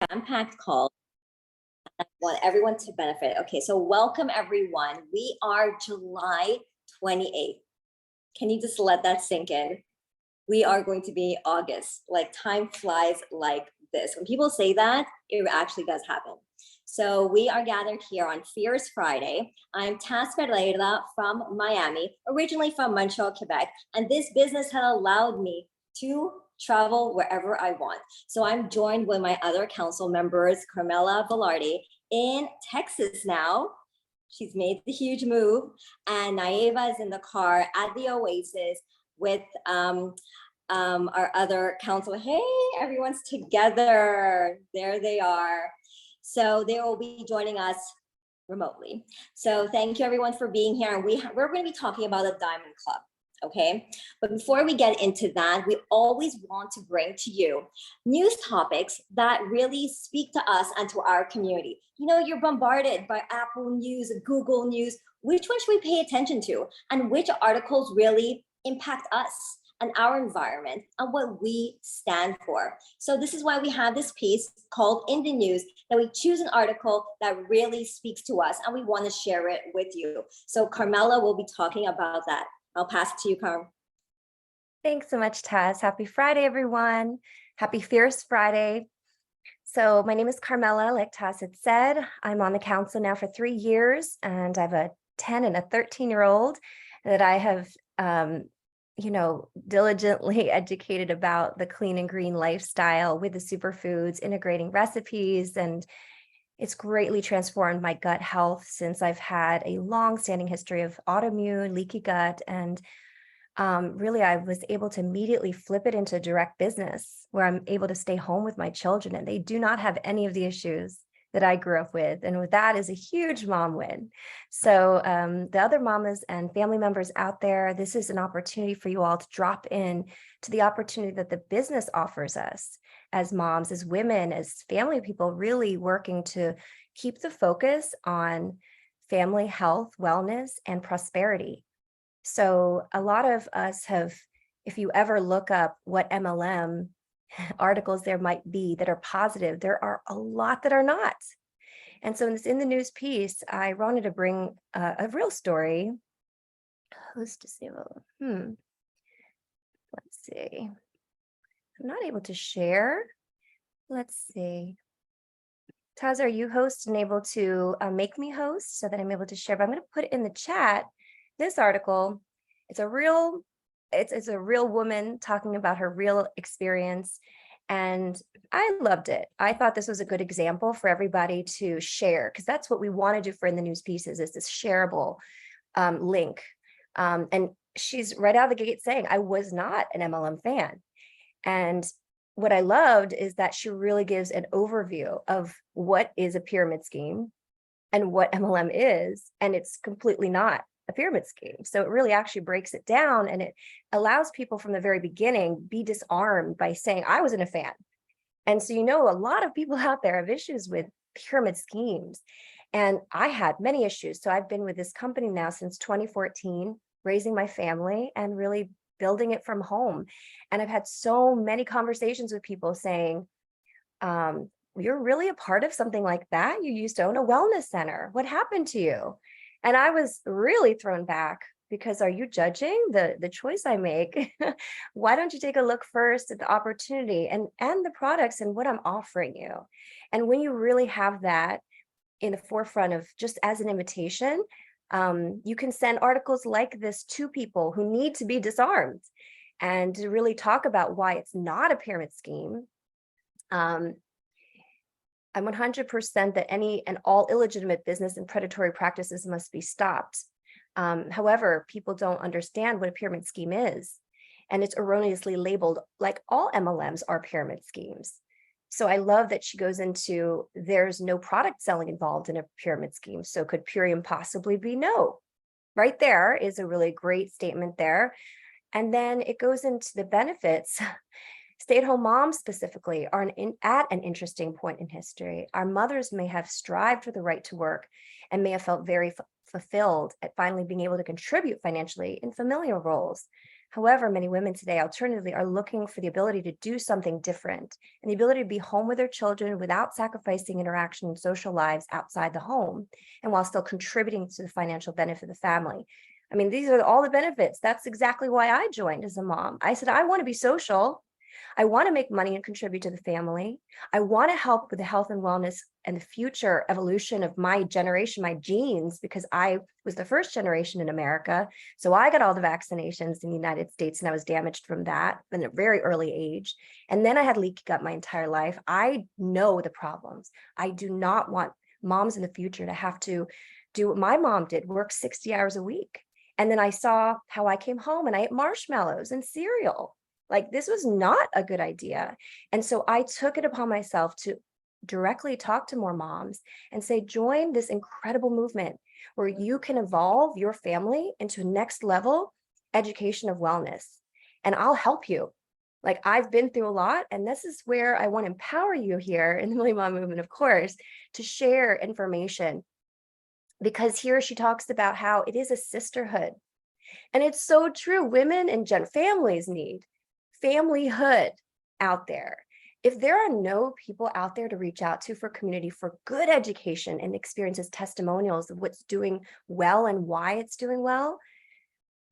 jam-packed call. I want everyone to benefit. Okay, so welcome everyone. We are July 28th. Can you just let that sink in? We are going to be August. Like time flies like this. When people say that, it actually does happen. So we are gathered here on Fierce Friday. I'm Taz Pereira from Miami, originally from Montreal, Quebec, and this business had allowed me to travel wherever I want. So I'm joined with my other council members, Carmela Velarde in Texas now. She's made the huge move, and Naiva is in the car at the Oasis with our other council. Hey, everyone's together. There they are. So they will be joining us remotely. So thank you everyone for being here. And we're going to be talking about the Diamond Club. Okay, but before we get into that, we always want to bring to you news topics that really speak to us and to our community. You know, you're bombarded by Apple News, Google News. Which one should we pay attention to? And which articles really impact us and our environment and what we stand for? So this is why we have this piece called In the News, that we choose an article that really speaks to us and we want to share it with you. So Carmela will be talking about that. I'll pass it to you, Carm. Thanks so much, Taz. Happy Friday, everyone. Happy Fierce Friday. So my name is Carmela, like Taz had said. I'm on the council now for 3 years, and I have a 10 and a 13-year-old that I have, diligently educated about the clean and green lifestyle with the superfoods, integrating recipes, and it's greatly transformed my gut health since I've had a long-standing history of autoimmune, leaky gut, and really I was able to immediately flip it into direct business where I'm able to stay home with my children, and they do not have any of the issues that I grew up with. And with that is a huge mom win. So the other mamas and family members out there, this is an opportunity for you all to drop in to the opportunity that the business offers us as moms, as women, as family people, really working to keep the focus on family health, wellness, and prosperity. So a lot of us have, if you ever look up what MLM articles there might be that are positive, there are a lot that are not. And so in the news piece, I wanted to bring a real story. Who's to say, let's see. I'm not able to share. Let's see. Taz, are you host and able to make me host so that I'm able to share? But I'm going to put it in the chat. This article, it's a real woman talking about her real experience, and I loved it. I thought this was a good example for everybody to share, because that's what we want to do for In the News pieces, is this shareable link. And she's right out of the gate saying, I was not an MLM fan. And what I loved is that she really gives an overview of what is a pyramid scheme and what MLM is, and it's completely not a pyramid scheme. So it really actually breaks it down, and it allows people from the very beginning be disarmed by saying, I wasn't a fan. And so, a lot of people out there have issues with pyramid schemes, and I had many issues. So I've been with this company now since 2014, raising my family and really building it from home. And I've had so many conversations with people saying, you're really a part of something like that? You used to own a wellness center. What happened to you? And I was really thrown back, because are you judging the choice I make? Why don't you take a look first at the opportunity and the products and what I'm offering you? And when you really have that in the forefront of just as an invitation, you can send articles like this to people who need to be disarmed and to really talk about why it's not a pyramid scheme. I'm 100% that any and all illegitimate business and predatory practices must be stopped. However, people don't understand what a pyramid scheme is, and it's erroneously labeled like all MLMs are pyramid schemes. So I love that she goes into, there's no product selling involved in a pyramid scheme. So could Purium possibly be no? Right there is a really great statement there. And then it goes into the benefits. Stay-at-home moms specifically are at an interesting point in history. Our mothers may have strived for the right to work and may have felt very fulfilled at finally being able to contribute financially in familial roles. However, many women today, alternatively, are looking for the ability to do something different and the ability to be home with their children without sacrificing interaction and social lives outside the home, and while still contributing to the financial benefit of the family. I mean, these are all the benefits. That's exactly why I joined as a mom. I said, I want to be social. I want to make money and contribute to the family. I want to help with the health and wellness and the future evolution of my generation, my genes, because I was the first generation in America. So I got all the vaccinations in the United States and I was damaged from that at a very early age. And then I had leaky gut my entire life. I know the problems. I do not want moms in the future to have to do what my mom did, work 60 hours a week. And then I saw how I came home and I ate marshmallows and cereal. Like, this was not a good idea. And so I took it upon myself to directly talk to more moms and say, join this incredible movement where you can evolve your family into a next level education of wellness. And I'll help you. Like, I've been through a lot, and this is where I want to empower you here in the Million Mom Movement, of course, to share information. Because here she talks about how it is a sisterhood. And it's so true. Women and families need familyhood out there. If there are no people out there to reach out to for community, for good education and experiences, testimonials of what's doing well and why it's doing well,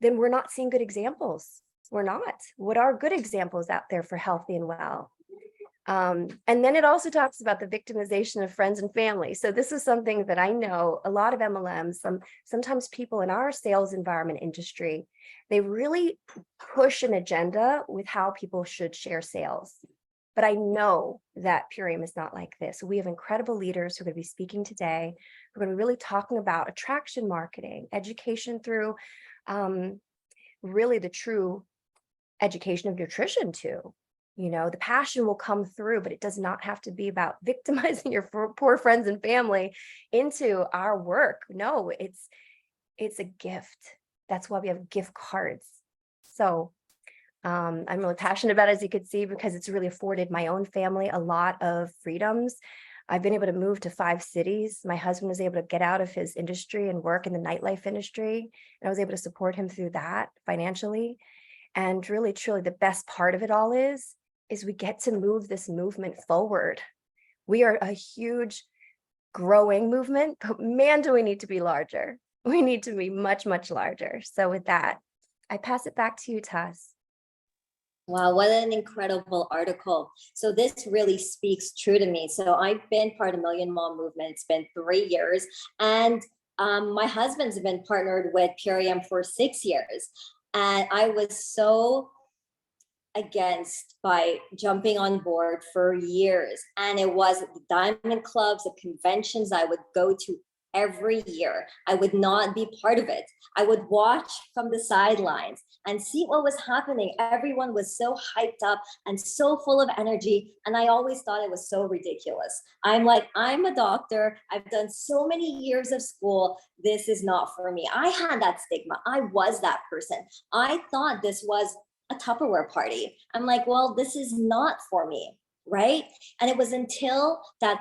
then we're not seeing good examples. We're not. What are good examples out there for healthy and well? And then it also talks about the victimization of friends and family. So this is something that I know a lot of MLMs, sometimes people in our sales environment industry, they really push an agenda with how people should share sales. But I know that Purium is not like this. We have incredible leaders who are going to be speaking today. We're going to be really talking about attraction marketing, education through really the true education of nutrition too. You know, the passion will come through, but it does not have to be about victimizing your poor friends and family into our work. No, it's a gift. That's why we have gift cards. So I'm really passionate about it, as you could see, because it's really afforded my own family a lot of freedoms. I've been able to move to 5 cities. My husband was able to get out of his industry and work in the nightlife industry. And I was able to support him through that financially. And really, truly, the best part of it all is we get to move this movement forward. We are a huge growing movement, but man, do we need to be larger. We need to be much, much larger. So with that, I pass it back to you, Taz. Wow, what an incredible article. So this really speaks true to me. So I've been part of Million Mom Movement. It's been 3 years. And my husband's been partnered with Purium for 6 years. And I was so against by jumping on board for years. And it was the diamond clubs, the conventions I would go to every year. I would not be part of it. I would watch from the sidelines and see what was happening. Everyone was so hyped up and so full of energy. And I always thought it was so ridiculous. I'm like, I'm a doctor. I've done so many years of school. This is not for me. I had that stigma. I was that person. I thought this was a Tupperware party. I'm like, well, this is not for me, right? And it was until this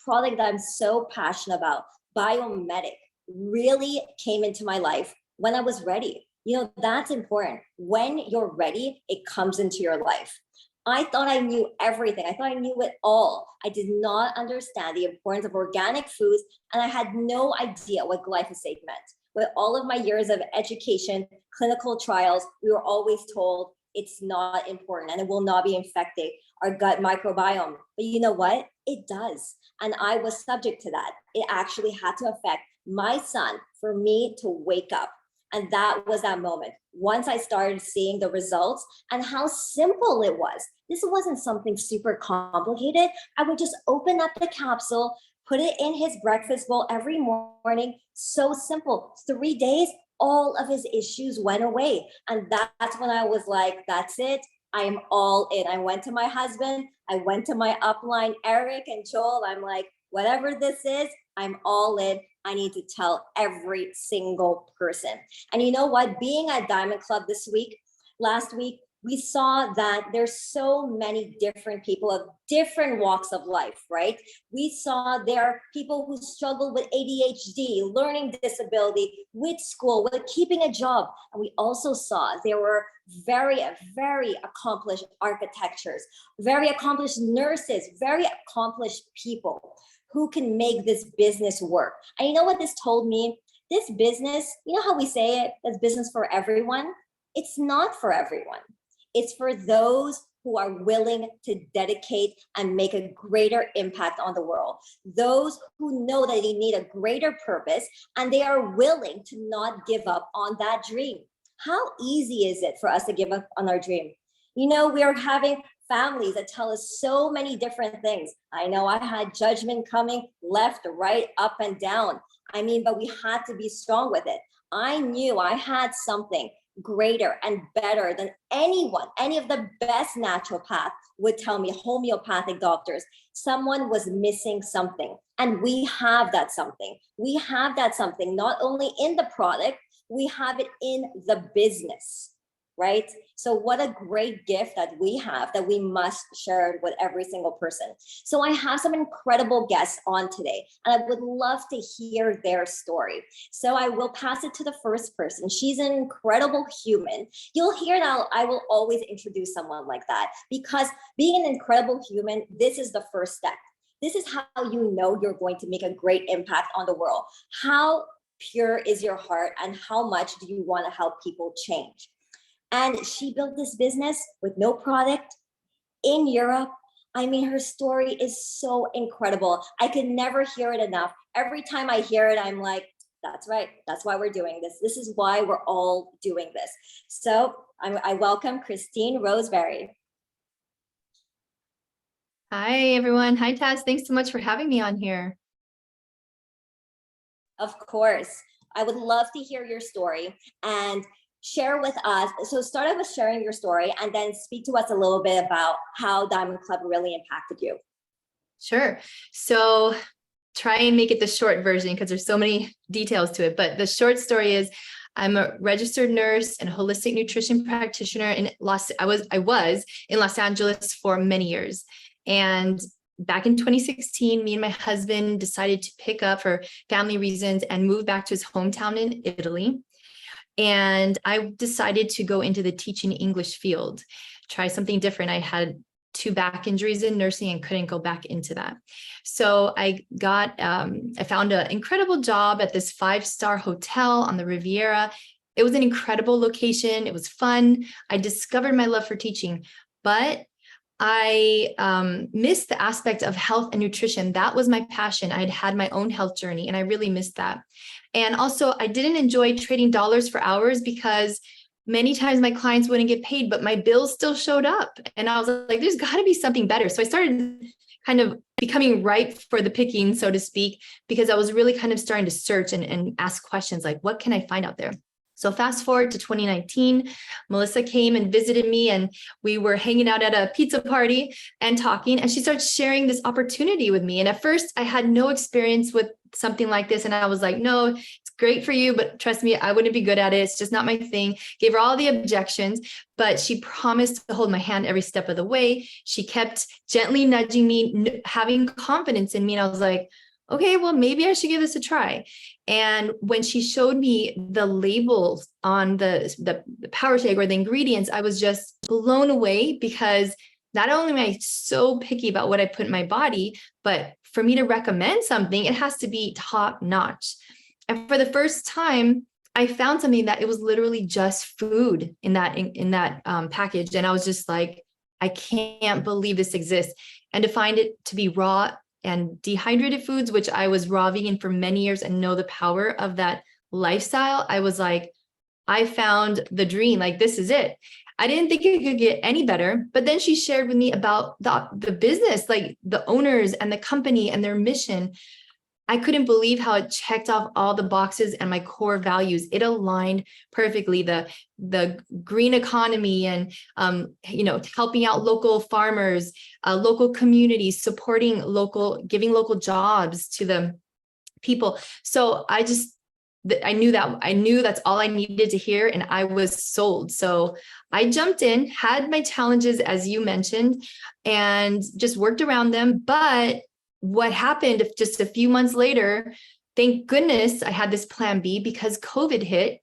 product that I'm so passionate about, Biomedic, really came into my life when I was ready. You know, that's important. When you're ready, it comes into your life. I thought I knew everything. I thought I knew it all. I did not understand the importance of organic foods, and I had no idea what glyphosate meant. With all of my years of education, clinical trials, we were always told it's not important and it will not be infecting our gut microbiome. But you know what? It does. And I was subject to that. It actually had to affect my son for me to wake up. And that was that moment. Once I started seeing the results and how simple it was. This wasn't something super complicated. I would just open up the capsule, put it in his breakfast bowl every morning. So simple. 3 days, all of his issues went away. And that's when I was like, that's it. I am all in. I went to my husband. I went to my upline, Eric and Joel. I'm like, whatever this is, I'm all in. I need to tell every single person. And you know what? Being at Diamond Club last week, we saw that there's so many different people of different walks of life, right? We saw there are people who struggle with ADHD, learning disability, with school, with keeping a job. And we also saw there were very accomplished architectures, very accomplished nurses, very accomplished people who can make this business work. And you know what this told me? This business, you know how we say it, that's business for everyone? It's not for everyone. It's for those who are willing to dedicate and make a greater impact on the world. Those who know that they need a greater purpose and they are willing to not give up on that dream. How easy is it for us to give up on our dream? You know, we are having families that tell us so many different things. I know I had judgment coming left, right, up, and down. I mean, but we had to be strong with it. I knew I had something greater and better than anyone, any of the best naturopath would tell me, homeopathic doctors. Someone was missing something. And we have that something. We have that something not only in the product, we have it in the business, right? So what a great gift that we have that we must share with every single person. So I have some incredible guests on today, and I would love to hear their story. So I will pass it to the first person. She's an incredible human. You'll hear that I will always introduce someone like that, because being an incredible human, this is the first step. This is how you know you're going to make a great impact on the world. How pure is your heart, and how much do you want to help people change? And she built this business with no product in Europe. I mean, her story is so incredible. I could never hear it enough. Every time I hear it, I'm like, that's right. That's why we're doing this. This is why we're all doing this. So I welcome Christine Roseberry. Hi, everyone. Hi, Taz. Thanks so much for having me on here. Of course. I would love to hear your story and share with us. So start off with sharing your story and then speak to us a little bit about how Diamond Club really impacted you. Sure. So try and make it the short version because there's so many details to it. But the short story is I'm a registered nurse and holistic nutrition practitioner I was in Los Angeles for many years. And back in 2016, me and my husband decided to pick up for family reasons and move back to his hometown in Italy. And I decided to go into the teaching English field, try something different. I had 2 back injuries in nursing and couldn't go back into that. So I found an incredible job at this 5-star hotel on the Riviera. It was an incredible location. It was fun. I discovered my love for teaching, but I missed the aspect of health and nutrition. That was my passion. I had my own health journey and I really missed that. And also I didn't enjoy trading dollars for hours because many times my clients wouldn't get paid, but my bills still showed up. And I was like, there's got to be something better. So I started kind of becoming ripe for the picking, so to speak, because I was really kind of starting to search and ask questions like, what can I find out there? So fast forward to 2019, Melissa came and visited me and we were hanging out at a pizza party and talking, and she started sharing this opportunity with me. And at first I had no experience with something like this. And I was like, no, it's great for you, but trust me, I wouldn't be good at it. It's just not my thing. Gave her all the objections, but she promised to hold my hand every step of the way. She kept gently nudging me, having confidence in me. And I was like, okay, well, maybe I should give this a try. And when she showed me the labels on the power shake or the ingredients, I was just blown away, because not only am I so picky about what I put in my body, but for me to recommend something, it has to be top notch. And for the first time, I found something that it was literally just food in that package. And I was just like, I can't believe this exists. And to find it to be raw and dehydrated foods, which I was raw vegan for many years and know the power of that lifestyle, I was like, I found the dream. Like, this is it. I didn't think it could get any better. But then she shared with me about the business, like the owners and the company and their mission. I couldn't believe how it checked off all the boxes and my core values. It aligned perfectly. The green economy and, helping out local farmers, local communities, supporting giving local jobs to the people. So I just I knew that's all I needed to hear, and I was sold. So I jumped in, had my challenges, as you mentioned, and just worked around them. But what happened just a few months later, thank goodness I had this plan B, because COVID hit,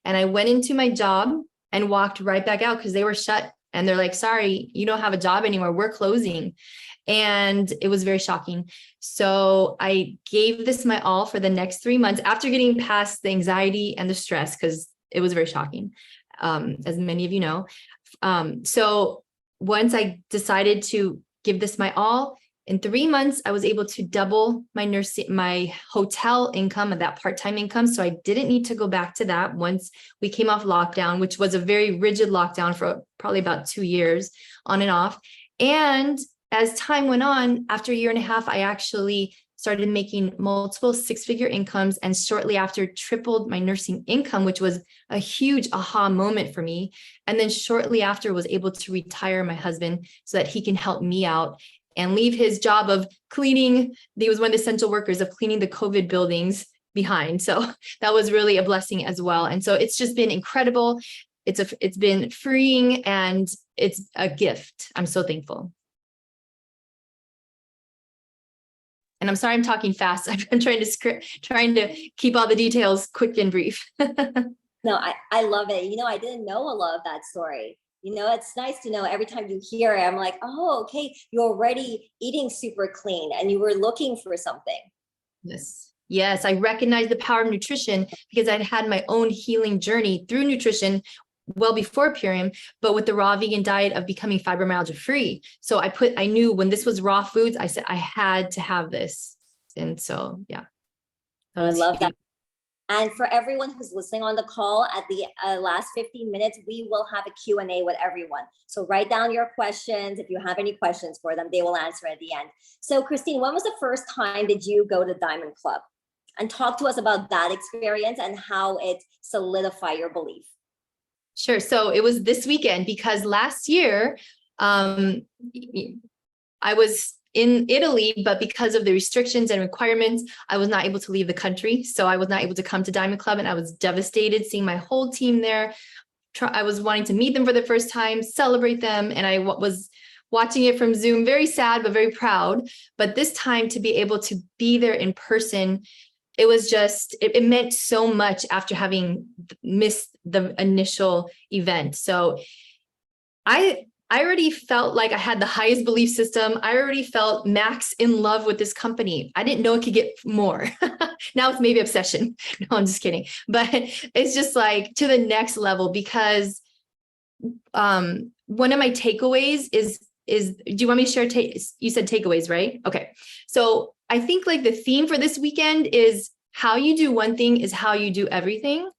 and I went into my job and walked right back out because they were shut. And they're like, sorry, you don't have a job anymore. We're closing. And it was very shocking. So I gave this my all for the next 3 months after getting past the anxiety and the stress, because it was very shocking, as many of you know. So once I decided to give this my all, in 3 months, I was able to double my hotel income and that part-time income. So I didn't need to go back to that once we came off lockdown, which was a very rigid lockdown for probably about 2 years on and off. And as time went on, after a year and a half, I actually started making multiple six-figure incomes, and shortly after tripled my nursing income, which was a huge aha moment for me. And then shortly after was able to retire my husband so that he can help me out and leave his job of cleaning. He was one of the essential workers of cleaning the COVID buildings behind. So that was really a blessing as well. And so it's just been incredible. It's been freeing, and it's a gift. I'm so thankful. And I'm sorry I'm talking fast. I'm trying to keep all the details quick and brief. No, I love it. I didn't know a lot of that story. It's nice to know every time you hear it, I'm like, oh, okay, you're already eating super clean and you were looking for something. Yes, I recognize the power of nutrition because I'd had my own healing journey through nutrition well before Purium, but with the raw vegan diet of becoming fibromyalgia free. So I knew when this was raw foods, I said I had to have this. And so, yeah. I love that. And for everyone who's listening on the call, at the last 15 minutes, we will have a Q&A with everyone. So write down your questions. If you have any questions for them, they will answer at the end. So Christine, when was the first time did you go to Diamond Club? And talk to us about that experience and how it solidified your belief. Sure. So it was this weekend, because last year I was in Italy, but because of the restrictions and requirements, I was not able to leave the country. So I was not able to come to Diamond Club, and I was devastated seeing my whole team there. I was wanting to meet them for the first time, celebrate them. And I was watching it from Zoom, very sad, but very proud. But this time to be able to be there in person, it was just, it meant so much after having missed the initial event. So I already felt like I had the highest belief system. I already felt max in love with this company. I didn't know it could get more. Now it's maybe obsession. No, I'm just kidding. But it's just like to the next level, because one of my takeaways is, do you want me to share? You said takeaways, right? Okay. So I think like the theme for this weekend is how you do one thing is how you do everything.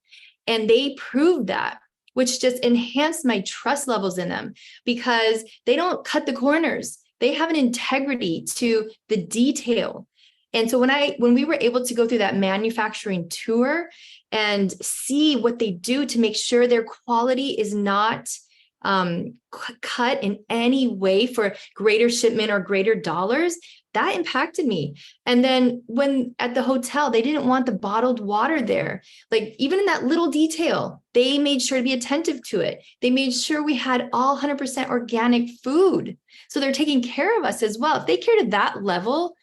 And they proved that, which just enhanced my trust levels in them, because they don't cut the corners. They have an integrity to the detail. And so when we were able to go through that manufacturing tour and see what they do to make sure their quality is not cut in any way for greater shipment or greater dollars, that impacted me. And then when at the hotel, they didn't want the bottled water there. Like even in that little detail, they made sure to be attentive to it. They made sure we had all 100% organic food. So they're taking care of us as well. If they care to that level,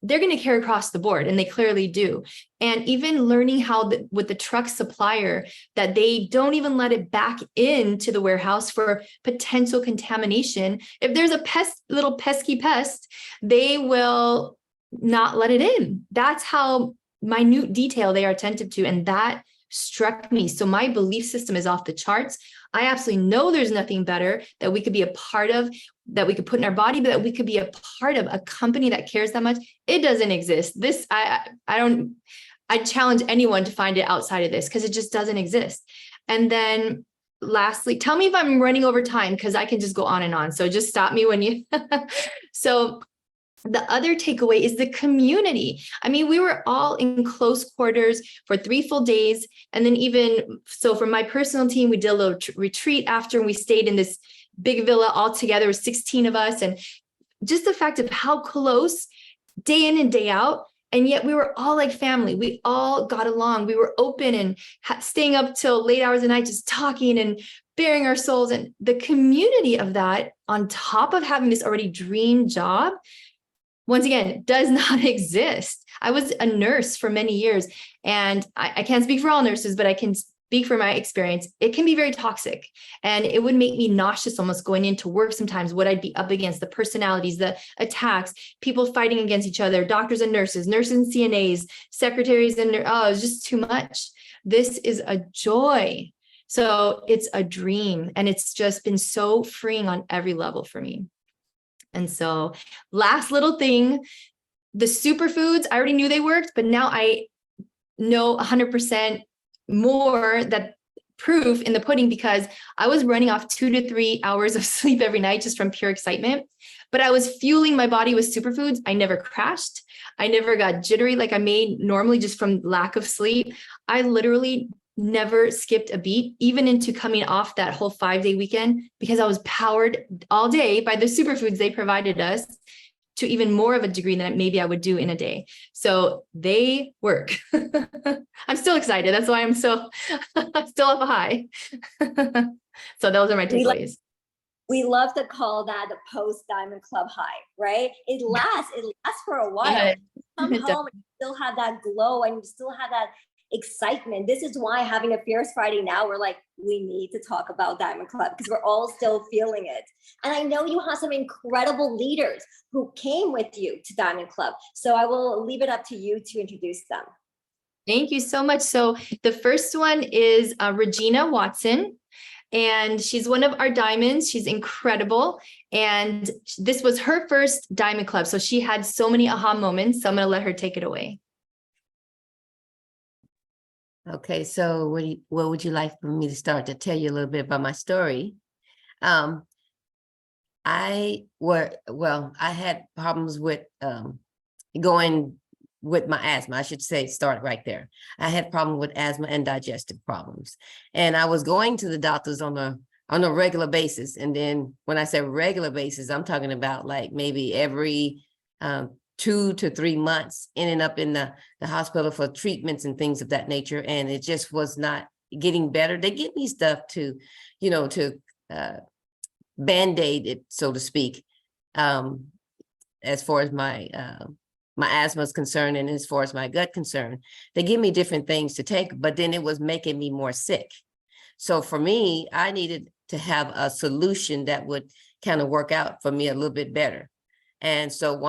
they're going to care across the board, and they clearly do. And even learning how with the truck supplier, that they don't even let it back into the warehouse for potential contamination. If there's a little pesky pest, they will not let it in. That's how minute detail they are attentive to. And that struck me. So my belief system is off the charts. I absolutely know there's nothing better that we could be a part of, that we could put in our body, but that we could be a part of a company that cares that much. It doesn't exist. I challenge anyone to find it outside of this, because it just doesn't exist. And then lastly, tell me if I'm running over time, because I can just go on and on. So just stop me when you, so the other takeaway is the community. I mean, we were all in close quarters for 3 full days. And then so for my personal team, we did a little retreat after, and we stayed in this big villa all together with 16 of us. And just the fact of how close day in and day out, And yet we were all like family. We all got along. We were open and staying up till late hours of the night, just talking and bearing our souls. And the community of that, on top of having this already dream job, once again, does not exist. I was a nurse for many years, and I can't speak for all nurses, but I can speak from my experience. It can be very toxic, and it would make me nauseous almost going into work sometimes, what I'd be up against, the personalities, the attacks, people fighting against each other, doctors and nurses and CNAs, secretaries, and it was just too much. This is a joy. So it's a dream, and it's just been so freeing on every level for me. And so last little thing, the superfoods, I already knew they worked, but now I know 100% more that proof in the pudding, because I was running off 2 to 3 hours of sleep every night just from pure excitement. But I was fueling my body with superfoods. I never crashed. I never got jittery like I may normally just from lack of sleep. I literally never skipped a beat, even into coming off that whole 5-day weekend, because I was powered all day by the superfoods they provided us, to even more of a degree than maybe I would do in a day. So they work. I'm still excited. That's why I'm still up a high. So those are my takeaways. We love to call that the post Diamond Club high, right? It lasts for a while. Yeah. Come home and you still have that glow, and you still have that excitement. This is why having a Fierce Friday now, we're like, we need to talk about Diamond Club, because we're all still feeling it. And I know you have some incredible leaders who came with you to Diamond Club. So I will leave it up to you to introduce them. Thank you so much. So the first one is Regina Watson, and she's one of our diamonds. She's incredible. And this was her first Diamond Club. So she had so many aha moments. So I'm going to let her take it away. Okay, so what would you like for me to start to tell you a little bit about my story? I had problems with going with my asthma. I should say, start right there. I had problem with asthma and digestive problems, and I was going to the doctors on a regular basis. And then when I say regular basis, I'm talking about like maybe every 2 to 3 months, ending up in the hospital for treatments and things of that nature. And it just was not getting better. They give me stuff to Band-Aid it, so to speak, as far as my asthma is concerned, and as far as my gut concerned. They give me different things to take, but then it was making me more sick. So for me, I needed to have a solution that would kind of work out for me a little bit better. And so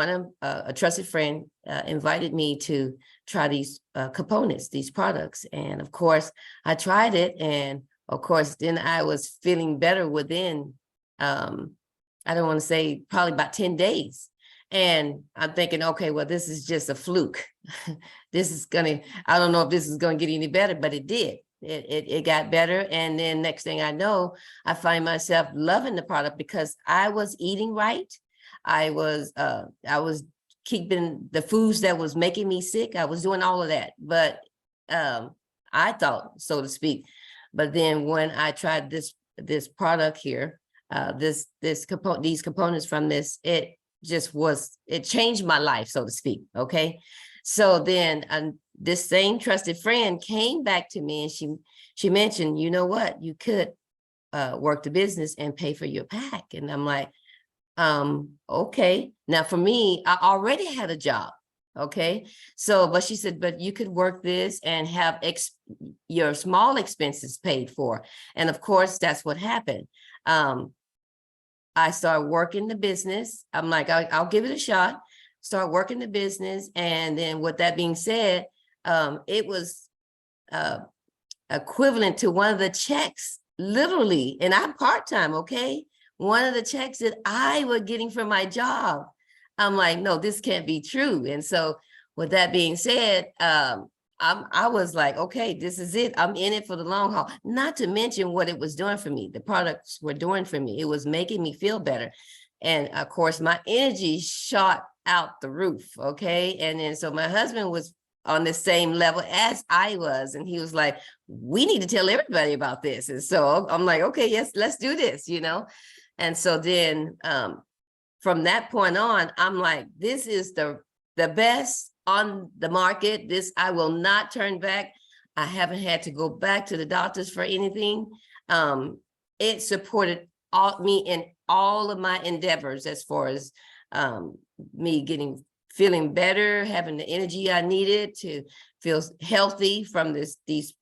a trusted friend invited me to try these components, these products. And of course, I tried it. And of course, then I was feeling better within, I don't want to say probably about 10 days. And I'm thinking, okay, well, this is just a fluke. I don't know if this is going to get any better, but it did. It got better. And then next thing I know, I find myself loving the product because I was eating right. I was keeping the foods that was making me sick. I was doing all of that, but I thought, so to speak. But then when I tried this product here, these components from this, it changed my life, so to speak. Okay, so then this same trusted friend came back to me, and she mentioned, you know what, you could work the business and pay for your pack, and I'm like, okay. Now for me, I already had a job. Okay. So, but she said, but you could work this and have your small expenses paid for. And of course, that's what happened. I started working the business. I'm like, I'll give it a shot, start working the business. And then with that being said, it was equivalent to one of the checks, literally, and I'm part-time. Okay. One of the checks that I was getting from my job. I'm like, no, this can't be true. And so with that being said, I was like, okay, this is it. I'm in it for the long haul. Not to mention what it was doing for me. The products were doing for me. It was making me feel better. And of course, my energy shot out the roof. Okay. And then so my husband was on the same level as I was. And he was like, we need to tell everybody about this. And so I'm like, okay, yes, let's do this, And so then from that point on, I'm like, this is the the best on the market. This, I will not turn back. I haven't had to go back to the doctors for anything. It supported me in all of my endeavors as far as me feeling better, having the energy I needed to feel healthy from these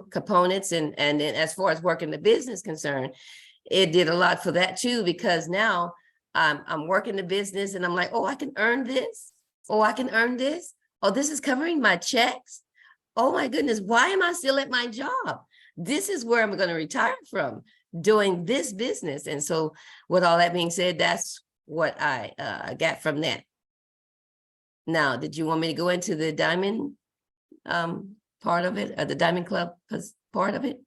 components. And then as far as working the business concerned, it did a lot for that too, because now I'm working the business and I'm like, oh, I can earn this. Oh, I can earn this. Oh, this is covering my checks. Oh my goodness, why am I still at my job? This is where I'm going to retire from, doing this business. And so with all that being said, that's what I got from that. Now, did you want me to go into the diamond part of it, or the Diamond Club part of it?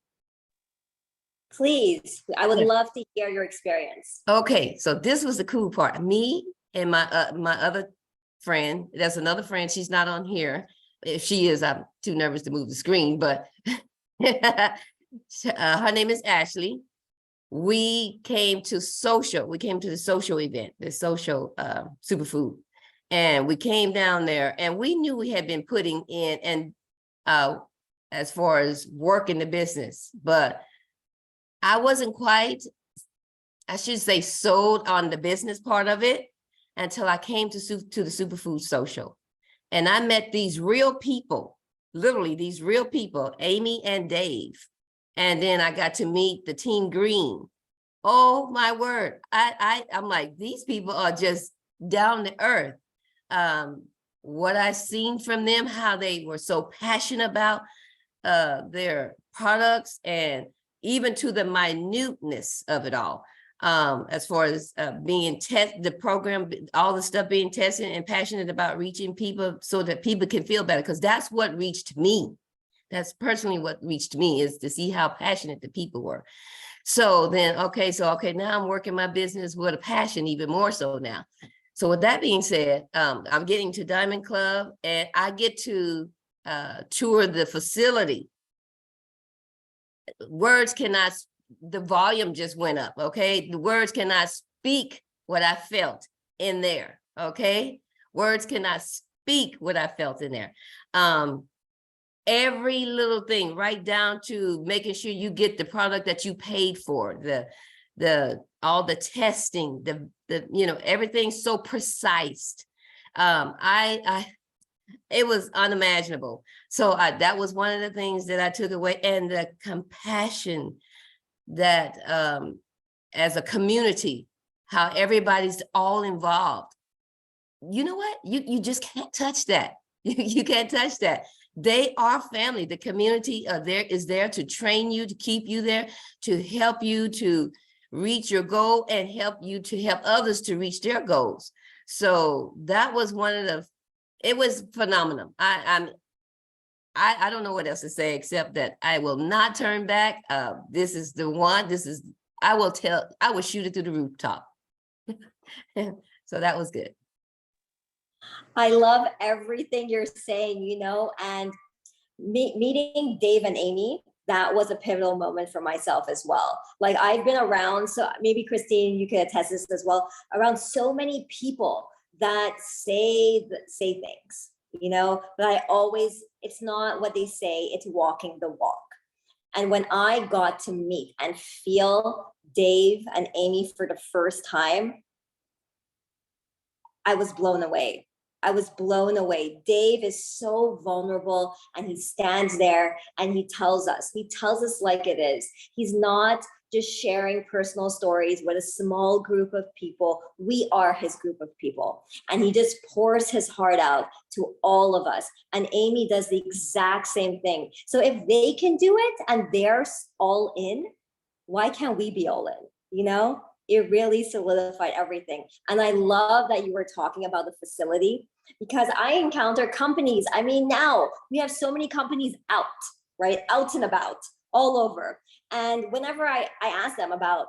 Please, I would Yeah. love to hear your experience. Okay, so this was the cool part. Me and my other friend, that's another friend, she's not on here. If she is, I'm too nervous to move the screen, but her name is Ashley. We came to the social event, the social superfood. And we came down there and we knew we had been putting in and as far as working the business, but I wasn't quite, I should say, sold on the business part of it until I came to the superfood social. And I met these real people, literally these real people, Amy and Dave. And then I got to meet the Team Green. Oh my word. I'm like, these people are just down to earth. What I've seen from them, how they were so passionate about their products, and even to the minuteness of it all. As far as being the program, all the stuff being tested, and passionate about reaching people so that people can feel better, because that's what reached me. That's personally what reached me, is to see how passionate the people were. So then, okay, now I'm working my business with a passion, even more so now. So with that being said, I'm getting to Diamond Club and I get to tour the facility. Words cannot, the volume just went up, okay? The words cannot speak what I felt in there, okay? Words cannot speak what I felt in there. Every little thing, right down to making sure you get the product that you paid for, all the testing, the everything's so precise. It was unimaginable. So that was one of the things that I took away, and the compassion that as a community, how everybody's all involved. You know what? You just can't touch that. You can't touch that. They are family. The community is there to train you, to keep you there, to help you to reach your goal, and help you to help others to reach their goals. So that was it was phenomenal. I don't know what else to say except that I will not turn back. This is the one. I will shoot it through the rooftop. So that was good. I love everything you're saying, and meeting Dave and Amy, that was a pivotal moment for myself as well. Like, I've been around, so maybe Christine, you can attest this as well, around so many people that say things, but it's not what they say, it's walking the walk. And when I got to meet and feel Dave and Amy for the first time, I was blown away. Dave is so vulnerable, and he stands there and he tells us like it is. He's not just sharing personal stories with a small group of people. We are his group of people. And he just pours his heart out to all of us. And Amy does the exact same thing. So if they can do it and they're all in, why can't we be all in? It really solidified everything. And I love that you were talking about the facility, because I encounter companies. I mean, now we have so many companies out and about all over. And whenever I ask them about,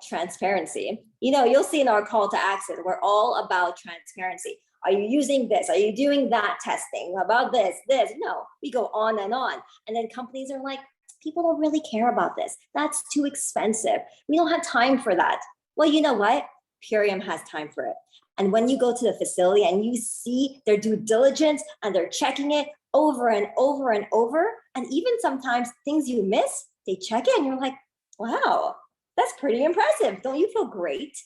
transparency, you'll see in our call to action, we're all about transparency. Are you using this? Are you doing that testing about this? No, we go on and on. And then companies are like, people don't really care about this. That's too expensive. We don't have time for that. Well, you know what? Purium has time for it. And when you go to the facility and you see their due diligence and they're checking it over and over and over, and even sometimes things you miss, they check it and you're like, wow, that's pretty impressive. Don't you feel great?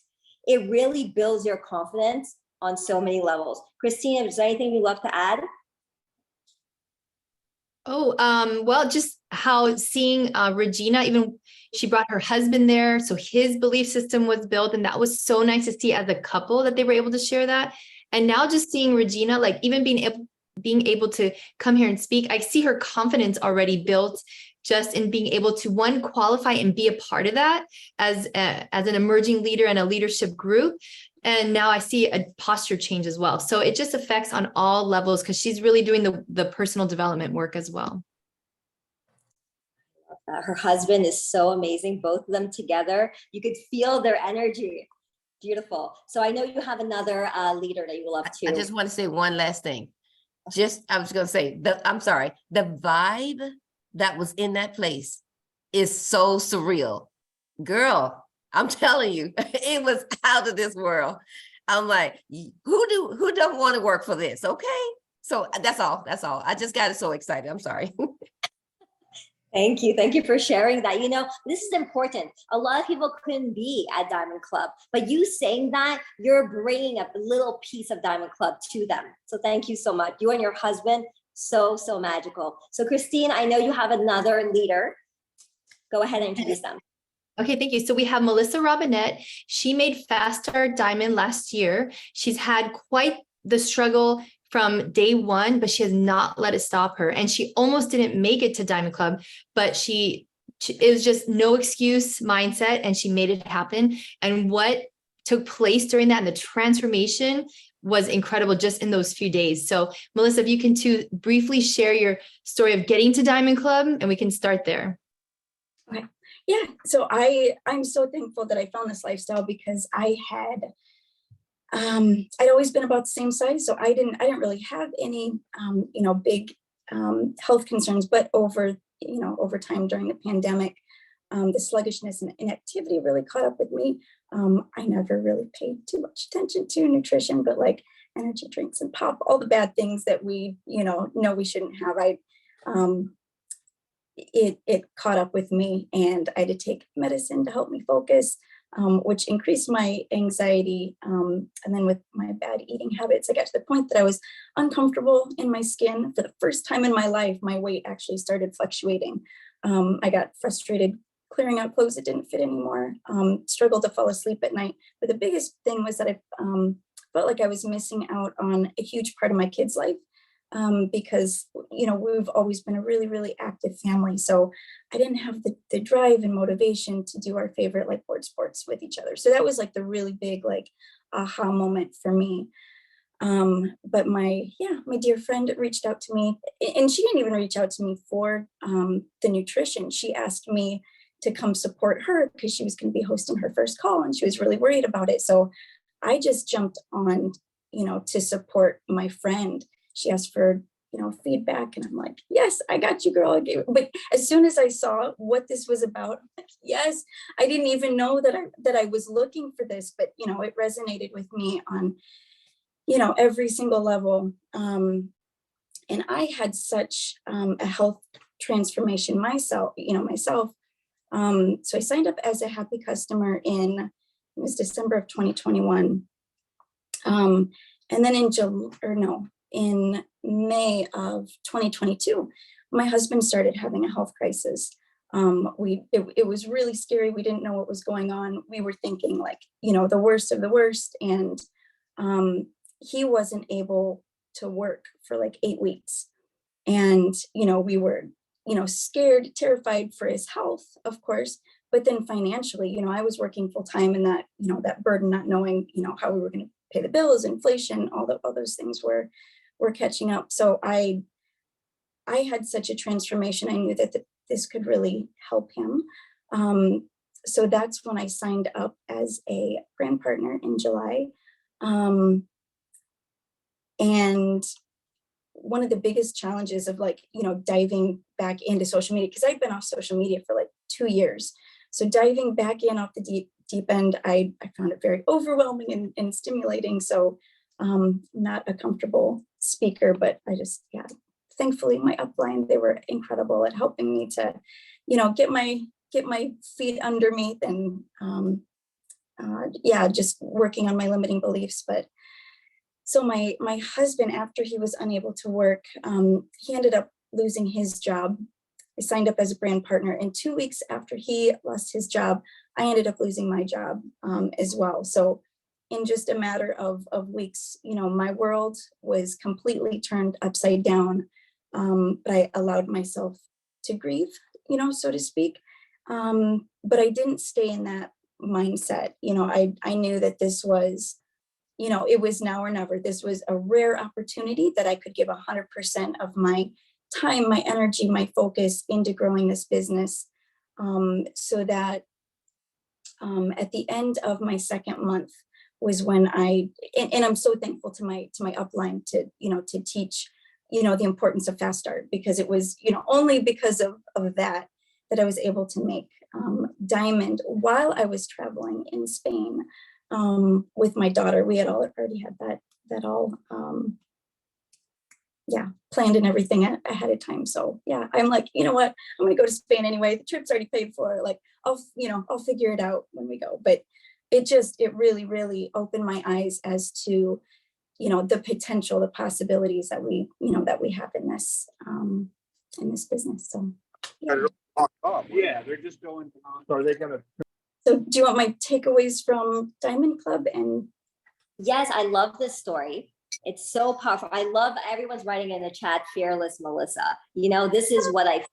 It really builds your confidence on so many levels. Christine, is there anything you'd love to add? Oh, well, just how seeing Regina, even she brought her husband there, so his belief system was built, and that was so nice to see as a couple that they were able to share that. And now just seeing Regina, like even being able to come here and speak, I see her confidence already built just in being able to, one, qualify and be a part of that as an emerging leader in a leadership group. And now I see a posture change as well. So it just affects on all levels because she's really doing the personal development work as well. Her husband is so amazing. Both of them together, you could feel their energy. Beautiful. So I know you have another leader that you love to. I just want to say one last thing. I was going to say, the vibe that was in that place is so surreal. Girl, I'm telling you, it was out of this world. I'm like, who don't want to work for this? Okay. So that's all. I just got so excited. I'm sorry. Thank you. Thank you for sharing that. You know, this is important. A lot of people couldn't be at Diamond Club, but you saying that, you're bringing a little piece of Diamond Club to them. So thank you so much. You and your husband, so magical. So Christine, I know you have another leader. Go ahead and introduce them. Okay, thank you. So we have Melissa Robinette. She made Fast Start Diamond last year. She's had quite the struggle from day one, but she has not let it stop her. And she almost didn't make it to Diamond Club, but it was just no excuse mindset, and she made it happen. And what took place during that and the transformation was incredible just in those few days. So Melissa, if you can too briefly share your story of getting to Diamond Club, and we can start there. Okay. Yeah. So I'm so thankful that I found this lifestyle because I had, I'd always been about the same size. So I didn't really have any, big health concerns, but over time during the pandemic, the sluggishness and inactivity really caught up with me. I never really paid too much attention to nutrition, but like energy drinks and pop, all the bad things that we, know we shouldn't have. It caught up with me, and I had to take medicine to help me focus, which increased my anxiety. And then with my bad eating habits, I got to the point that I was uncomfortable in my skin. For the first time in my life, my weight actually started fluctuating. I got frustrated clearing out clothes that didn't fit anymore, struggled to fall asleep at night. But the biggest thing was that I felt like I was missing out on a huge part of my kid's life. Because, we've always been a really, really active family. So I didn't have the drive and motivation to do our favorite like board sports with each other. So that was like the really big like aha moment for me. But my dear friend reached out to me, and she didn't even reach out to me for the nutrition. She asked me to come support her because she was going to be hosting her first call, and she was really worried about it. So I just jumped on, to support my friend. She asked for, feedback, and I'm like, yes, I got you, girl. But as soon as I saw what this was about, I'm like, yes, I didn't even know that I was looking for this, but it resonated with me on, every single level. And I had such a health transformation myself. So I signed up as a happy customer it was December of 2021. And then in May of 2022, my husband started having a health crisis. It was really scary. We didn't know what was going on. We were thinking like, the worst of the worst. And he wasn't able to work for like 8 weeks. And, we were, scared, terrified for his health, of course. But then financially, I was working full time, and that, that burden, not knowing, how we were going to pay the bills, inflation, all those things were catching up. So I had such a transformation. I knew that this could really help him. So that's when I signed up as a brand partner in July. And one of the biggest challenges of diving back into social media, because I'd been off social media for like 2 years. So diving back in off the deep end, I found it very overwhelming and stimulating. So not a comfortable speaker, but I just, yeah, thankfully my upline, they were incredible at helping me to, get my feet under me and yeah, just working on my limiting beliefs. But so my husband, after he was unable to work, he ended up losing his job. I signed up as a brand partner, and 2 weeks after he lost his job, I ended up losing my job as well. So in just a matter of weeks, my world was completely turned upside down. But I allowed myself to grieve, so to speak. But I didn't stay in that mindset. I knew that this was, it was now or never. This was a rare opportunity that I could give 100% of my time, my energy, my focus into growing this business. So that at the end of my second month was when and I'm so thankful to my upline to teach, the importance of fast start, because it was, only because of that I was able to make Diamond while I was traveling in Spain with my daughter. We had already had that all planned and everything ahead of time. So yeah, I'm like, you know what, I'm gonna go to Spain anyway. The trip's already paid for. Like, I'll figure it out when we go. But it really, really opened my eyes as to, the potential, the possibilities that we have in this business. So yeah. Yeah, they're just going. So are they gonna? So do you want my takeaways from Diamond Club? And Yes, I love this story. It's so powerful. I love everyone's writing in the chat, fearless Melissa. This is what I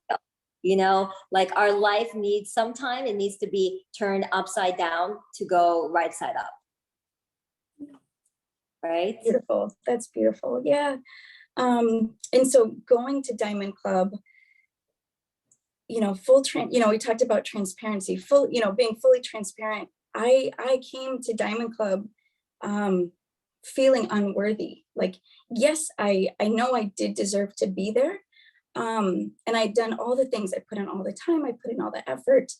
feel. Like our life needs sometime, it needs to be turned upside down to go right side up. Right? Beautiful. That's beautiful. Yeah. And so going to Diamond Club, we talked about transparency, being fully transparent. I came to Diamond Club feeling unworthy. Like, yes, I know I did deserve to be there. And I'd done all the things. I put in all the time, I put in all the effort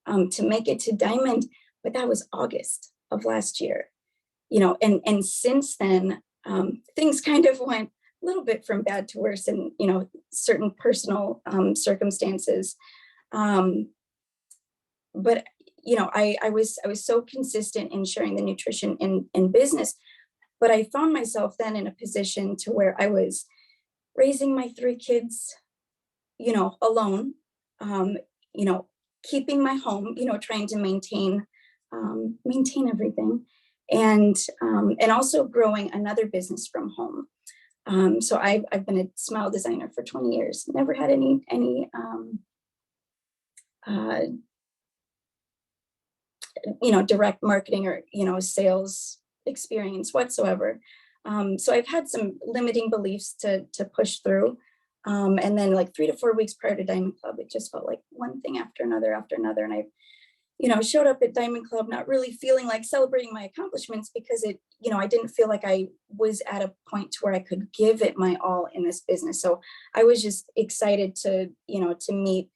to make it to Diamond, but that was August of last year. And since then, things kind of went a little bit from bad to worse in, certain personal circumstances. But, I was so consistent in sharing the nutrition in business, but I found myself then in a position to where I was raising my 3 kids, alone, keeping my home, trying to maintain everything. And also growing another business from home. So I've been a smile designer for 20 years. Never had any direct marketing or sales experience whatsoever. So I've had some limiting beliefs to push through. And then like 3 to 4 weeks prior to Diamond Club, it just felt like one thing after another. And I showed up at Diamond Club not really feeling like celebrating my accomplishments, because I didn't feel like I was at a point to where I could give it my all in this business. So I was just excited to meet,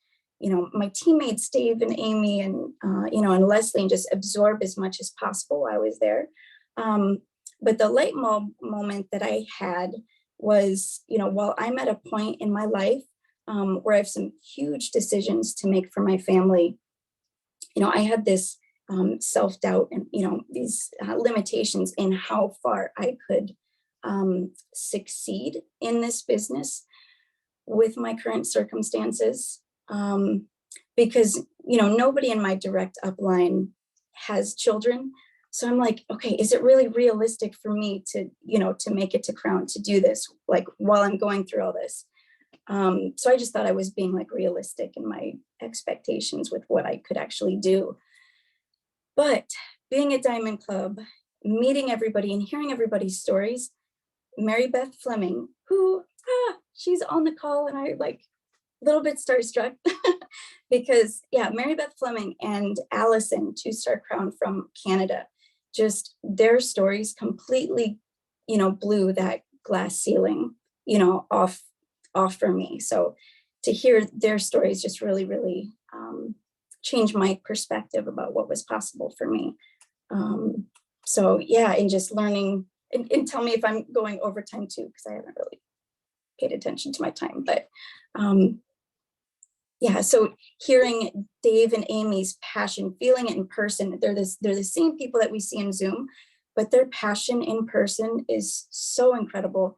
my teammates, Dave and Amy and, and Leslie, and just absorb as much as possible while I was there. But the light moment that I had was, while I'm at a point in my life where I have some huge decisions to make for my family, I had this self-doubt and, these limitations in how far I could succeed in this business with my current circumstances. Because, nobody in my direct upline has children. So I'm like, okay, is it really realistic for me to, to make it to Crown, to do this, like while I'm going through all this? So I just thought I was being like realistic in my expectations with what I could actually do. But being at Diamond Club, meeting everybody and hearing everybody's stories, Mary Beth Fleming, who, she's on the call, and I like a little bit starstruck because Mary Beth Fleming and Allison, 2-star Crown from Canada, just their stories completely, blew that glass ceiling, off for me. So to hear their stories just really, really changed my perspective about what was possible for me. So yeah, and just learning, and tell me if I'm going over time too, because I haven't really paid attention to my time, but yeah, so hearing Dave and Amy's passion, feeling it in person, they're the same people that we see in Zoom, but their passion in person is so incredible.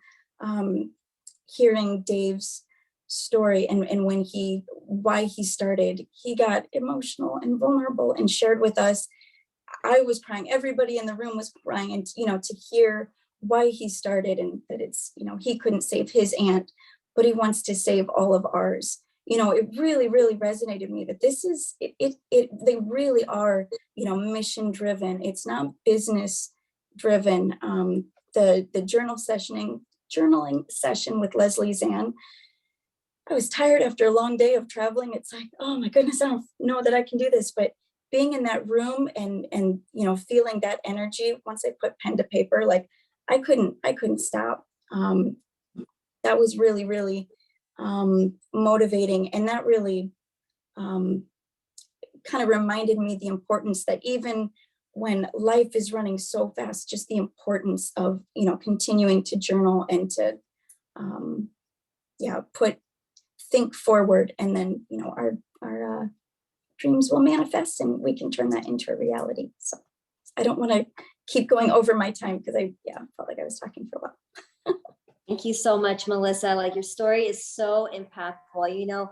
Hearing Dave's story and why he started, he got emotional and vulnerable and shared with us. I was crying, everybody in the room was crying, and to hear why he started, and that it's, he couldn't save his aunt, but he wants to save all of ours. It really, really resonated with me that this is, they really are, mission driven. It's not business driven. The journaling session with Leslie Zahn, I was tired after a long day of traveling. It's like, oh my goodness, I don't know that I can do this, but being in that room and feeling that energy, once I put pen to paper, like I couldn't stop. That was really, really motivating, and that really kind of reminded me the importance that even when life is running so fast, just the importance of continuing to journal and to think forward, and then our dreams will manifest and we can turn that into a reality. So I don't want to keep going over my time, because I felt like I was talking for a while. Thank you so much, Melissa. Like, your story is so impactful.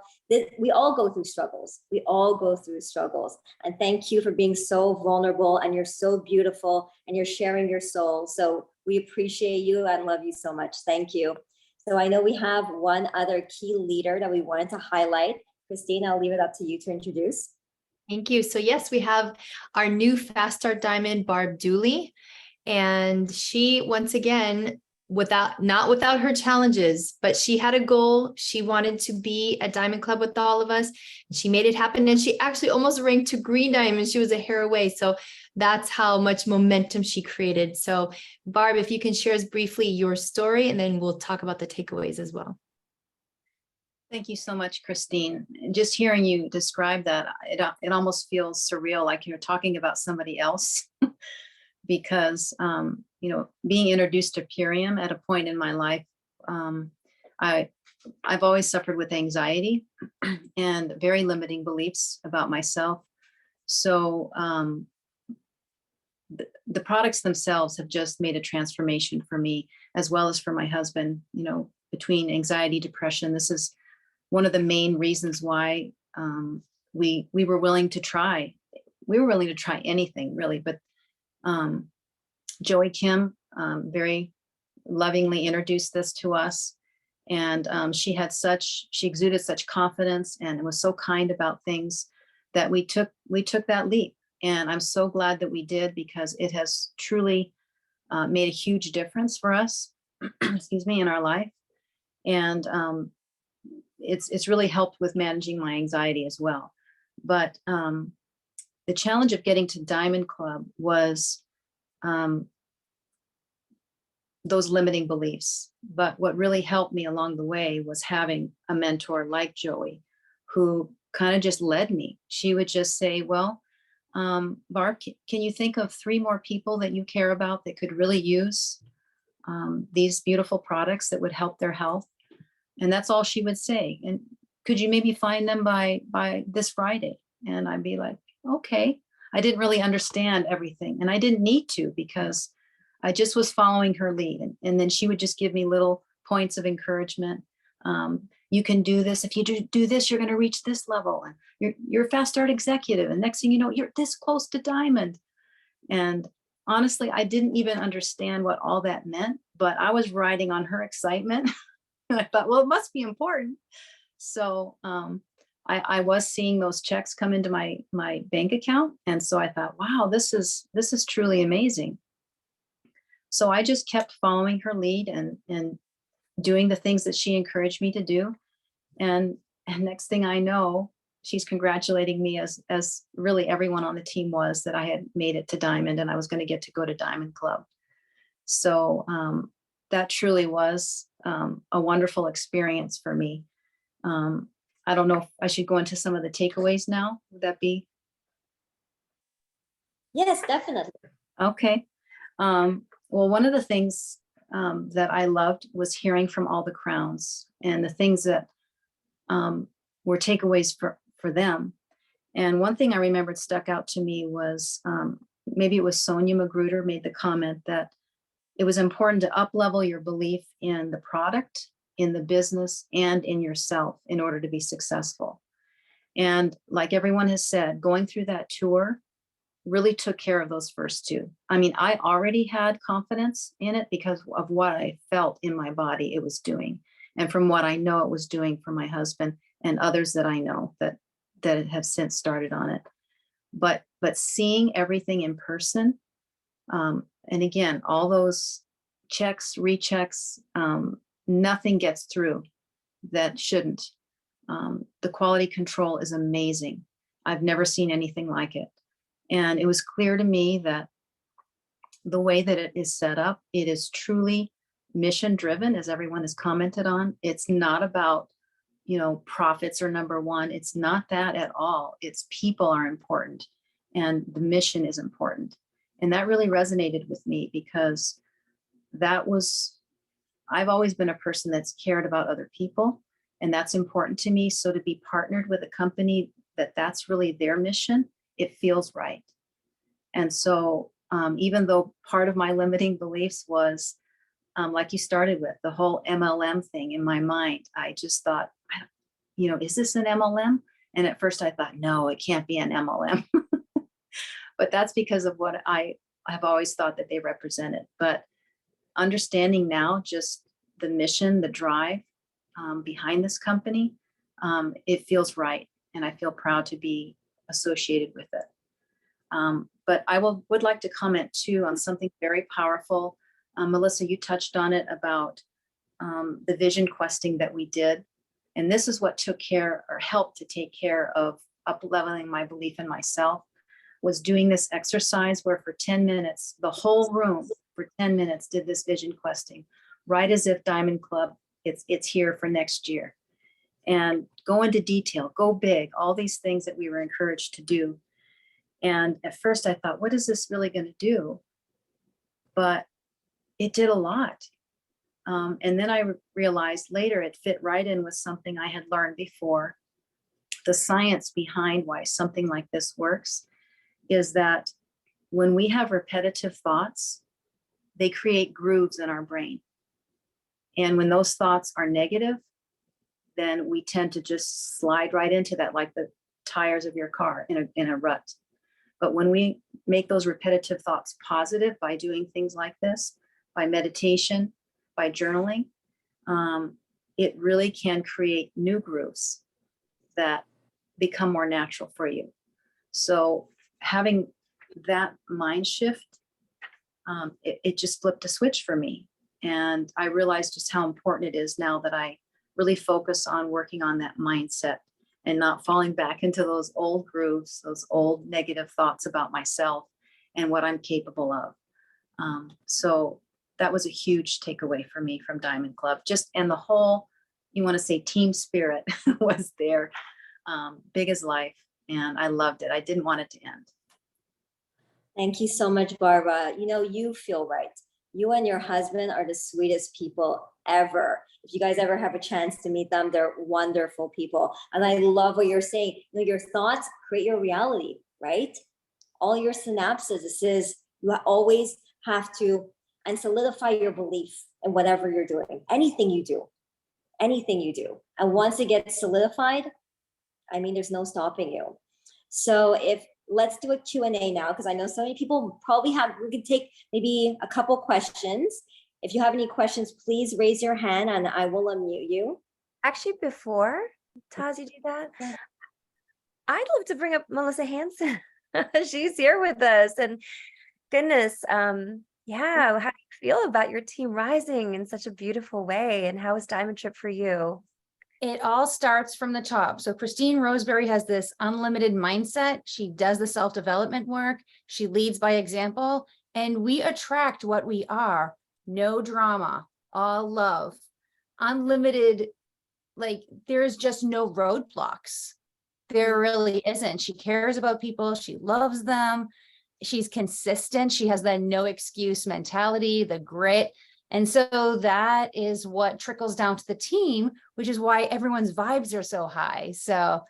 We all go through struggles. We all go through struggles. And thank you for being so vulnerable, and you're so beautiful, and you're sharing your soul. So we appreciate you and love you so much. Thank you. So I know we have one other key leader that we wanted to highlight. Christine, I'll leave it up to you to introduce. Thank you. So yes, we have our new Fast Start Diamond, Barb Dooley, and she, once again, not without her challenges, but she had a goal. She wanted to be at Diamond Club with all of us. She made it happen, and she actually almost ranked to Green Diamond. She was a hair away. So that's how much momentum she created. So Barb, if you can share us briefly your story, and then we'll talk about the takeaways as well. Thank you so much, Christine. Just hearing you describe that, it almost feels surreal, like you're talking about somebody else, because being introduced to Purium at a point in my life, I've always suffered with anxiety and very limiting beliefs about myself. So the products themselves have just made a transformation for me, as well as for my husband. Between anxiety, depression, this is one of the main reasons why we were willing to try. We were willing to try anything, really. But Joey Kim very lovingly introduced this to us, and she exuded such confidence and was so kind about things that we took that leap. And I'm so glad that we did, because it has truly made a huge difference for us, excuse me, in our life. And it's really helped with managing my anxiety as well. But the challenge of getting to Diamond Club was those limiting beliefs. But what really helped me along the way was having a mentor like Joey, who kind of just led me. She would just say, well, Barb, can you think of 3 more people that you care about that could really use these beautiful products that would help their health? And that's all she would say. And could you maybe find them by this Friday? And I'd be like, okay. I didn't really understand everything, and I didn't need to, because I just was following her lead. And then she would just give me little points of encouragement. You can do this. If you do this, you're going to reach this level. And you're a Fast Start executive. And next thing you know, you're this close to Diamond. And honestly, I didn't even understand what all that meant, but I was riding on her excitement. And I thought, well, it must be important. So I was seeing those checks come into my bank account. And so I thought, wow, this is truly amazing. So I just kept following her lead and doing the things that she encouraged me to do. And next thing I know, she's congratulating me, as really everyone on the team was, that I had made it to Diamond and I was going to get to go to Diamond Club. So that truly was a wonderful experience for me. I don't know if I should go into some of the takeaways now. Would that be Yes, definitely. okay? Well, one of the things that I loved was hearing from all the crowns and the things that were takeaways for them. And one thing I remembered stuck out to me was maybe it was Sonia Magruder made the comment that it was important to up-level your belief in the product, in the business, and in yourself in order to be successful. And like everyone has said, going through that tour really took care of those first two. I mean, I already had confidence in it because of what I felt in my body it was doing, and from what I know it was doing for my husband and others that I know that have since started on it. But seeing everything in person, and again, all those checks, rechecks, nothing gets through that shouldn't. The quality control is amazing. I've never seen anything like it. And it was clear to me that the way that it is set up, it is truly mission driven, as everyone has commented on. It's not about, profits are number one. It's not that at all. It's people are important and the mission is important. And that really resonated with me because I've always been a person that's cared about other people, and that's important to me. So to be partnered with a company that's really their mission, it feels right. And so even though part of my limiting beliefs was, like you started with, the whole MLM thing in my mind, I just thought, is this an MLM? And at first I thought, no, it can't be an MLM. But that's because of what I have always thought that they represented. But understanding now just the mission, the drive behind this company, it feels right. And I feel proud to be associated with it. But I would like to comment too on something very powerful. Melissa, you touched on it about the vision questing that we did. And this is what took care or helped to take care of up-leveling my belief in myself, was doing this exercise where for 10 minutes, the whole room for 10 minutes did this vision questing, right as if Diamond Club, it's here for next year. And go into detail, go big, all these things that we were encouraged to do. And at first I thought, what is this really going to do? But it did a lot. And then I realized later it fit right in with something I had learned before. The science behind why something like this works is that when we have repetitive thoughts, they create grooves in our brain. And when those thoughts are negative, then we tend to just slide right into that, like the tires of your car in a rut. But when we make those repetitive thoughts positive by doing things like this, by meditation, by journaling, it really can create new grooves that become more natural for you. So having that mind shift, it just flipped a switch for me. And I realized just how important it is now that I really focus on working on that mindset and not falling back into those old grooves, those old negative thoughts about myself and what I'm capable of. So that was a huge takeaway for me from Diamond Club. And the whole, you want to say team spirit was there, big as life. And I loved it. I didn't want it to end. Thank you so much, Barbara. You feel right. You and your husband are the sweetest people ever. If you guys ever have a chance to meet them, they're wonderful people. And I love what you're saying. Your thoughts create your reality, right? All your synapses. You always have to and solidify your belief in whatever you're doing, anything you do. And once it gets solidified, there's no stopping you. So let's do a Q&A now, because I know so many people we could take maybe a couple questions. If you have any questions, please raise your hand and I will unmute you. Actually, before Taz, you do that, I'd love to bring up Melissa Hansen. She's here with us, and goodness, how do you feel about your team rising in such a beautiful way, and how is Diamond Trip for you? It all starts from the top. So Christine Roseberry has this unlimited mindset. She does the self-development work. She leads by example, and we attract what we are. No drama, all love, unlimited like, there's just no roadblocks. There really isn't. She cares about people. She loves them. She's consistent. She has that no excuse mentality, the grit. And so that is what trickles down to the team, which is why everyone's vibes are so high. So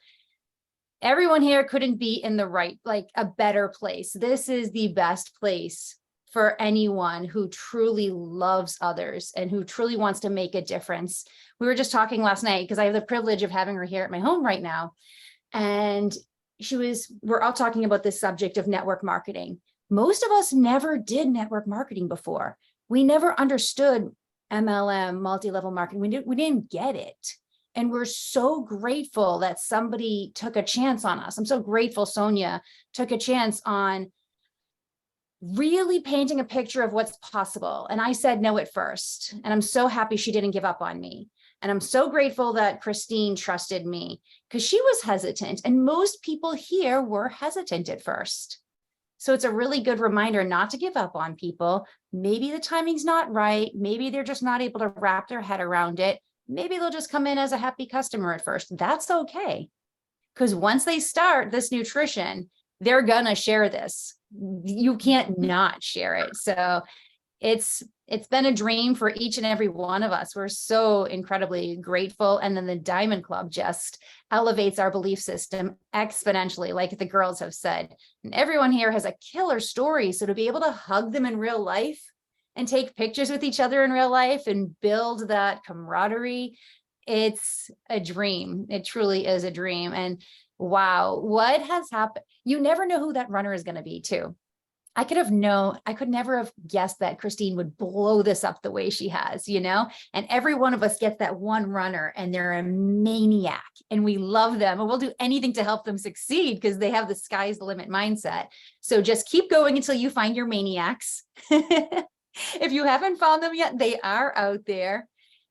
everyone here couldn't be in the right, like a better place. This is the best place for anyone who truly loves others and who truly wants to make a difference. We were just talking last night because I have the privilege of having her here at my home right now. And we're all talking about this subject of network marketing. Most of us never did network marketing before. We never understood MLM, multi-level marketing. We didn't get it. And we're so grateful that somebody took a chance on us. I'm so grateful Sonia took a chance on really painting a picture of what's possible. And I said no at first. And I'm so happy she didn't give up on me. And I'm so grateful that Christine trusted me because she was hesitant. And most people here were hesitant at first. So it's a really good reminder not to give up on people. Maybe the timing's not right. Maybe they're just not able to wrap their head around it. Maybe they'll just come in as a happy customer at first. That's okay. Because once they start this nutrition, they're gonna share this. You can't not share it. So it's been a dream for each and every one of us. We're so incredibly grateful. And then the Diamond Club just elevates our belief system exponentially, like the girls have said. And everyone here has a killer story. So to be able to hug them in real life and take pictures with each other in real life and build that camaraderie, it's a dream. It truly is a dream. And wow, what has happened? You never know who that runner is going to be too. I could never have guessed that Christine would blow this up the way she has, and every one of us gets that one runner and they're a maniac and we love them and we'll do anything to help them succeed because they have the sky's the limit mindset. So just keep going until you find your maniacs. If you haven't found them yet, they are out there,